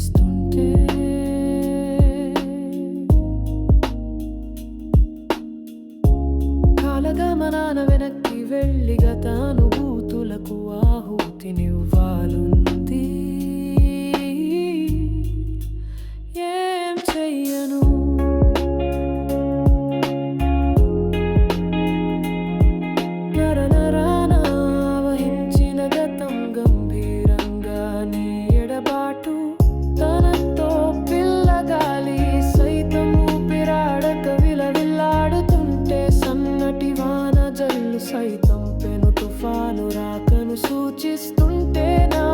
కనిపిస్తుంటే కాలగమనాన వెనక్కి వెళ్ళి గతానుభూతులకు ఆహుతినివ్వాలుంది. ఏం చెయ్యను, నరనరాన వహించిన గతం గంభీరంగా నీ ఎడబాటు తనతో పిల్లగాలి సైతం ఊపిరాడక విలవిల్లాడుతుంటే సన్నటి వాన జల్లు సైతం పెను తుఫాను రాకను సూచిస్తుంటే నా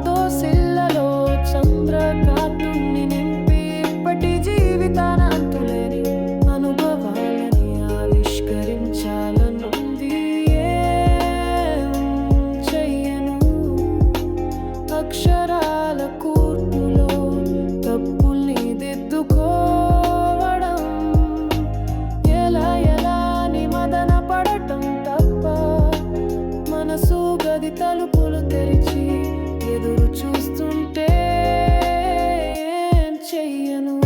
దోసిళ్లలో చంద్రకాంతుణ్ణి నింపి ఇప్పటి జీవితాన అంతులేని అనుభవాలని ఆవిష్కరించాలనుంది. ఏం చెయ్యను, అక్షరాల కూర్పులో తప్పుల్ని దిద్దుకోవడం, ఎలా అని మదన పడటం తప్ప మనసు గది తలుపులు తెరిచి ఎదురు చూస్తుంటే ఏం చెయ్యను.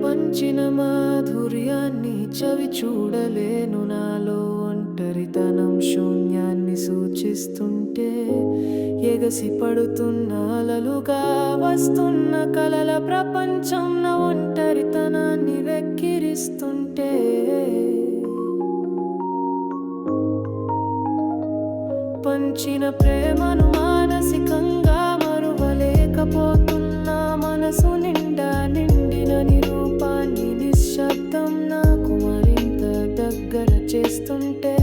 పంచిన మాధుర్యాన్ని చవి చూడలేను, నాలో ఒంటరితనం శూన్యాన్ని సూచిస్తుంటే ఎగసి పడుతున్న అలలుగా వస్తున్న కలల ప్రపంచం నా ఒంటరితనాన్ని వెక్కిరిస్తుంటే పంచిన ప్రేమను మానసికంగా మరువలేకపోతున్నా, మనసు నిండా నిండిన నిరూపాన్ని నిశ్శబ్దం నాకు మరింత దగ్గర చేస్తుంటే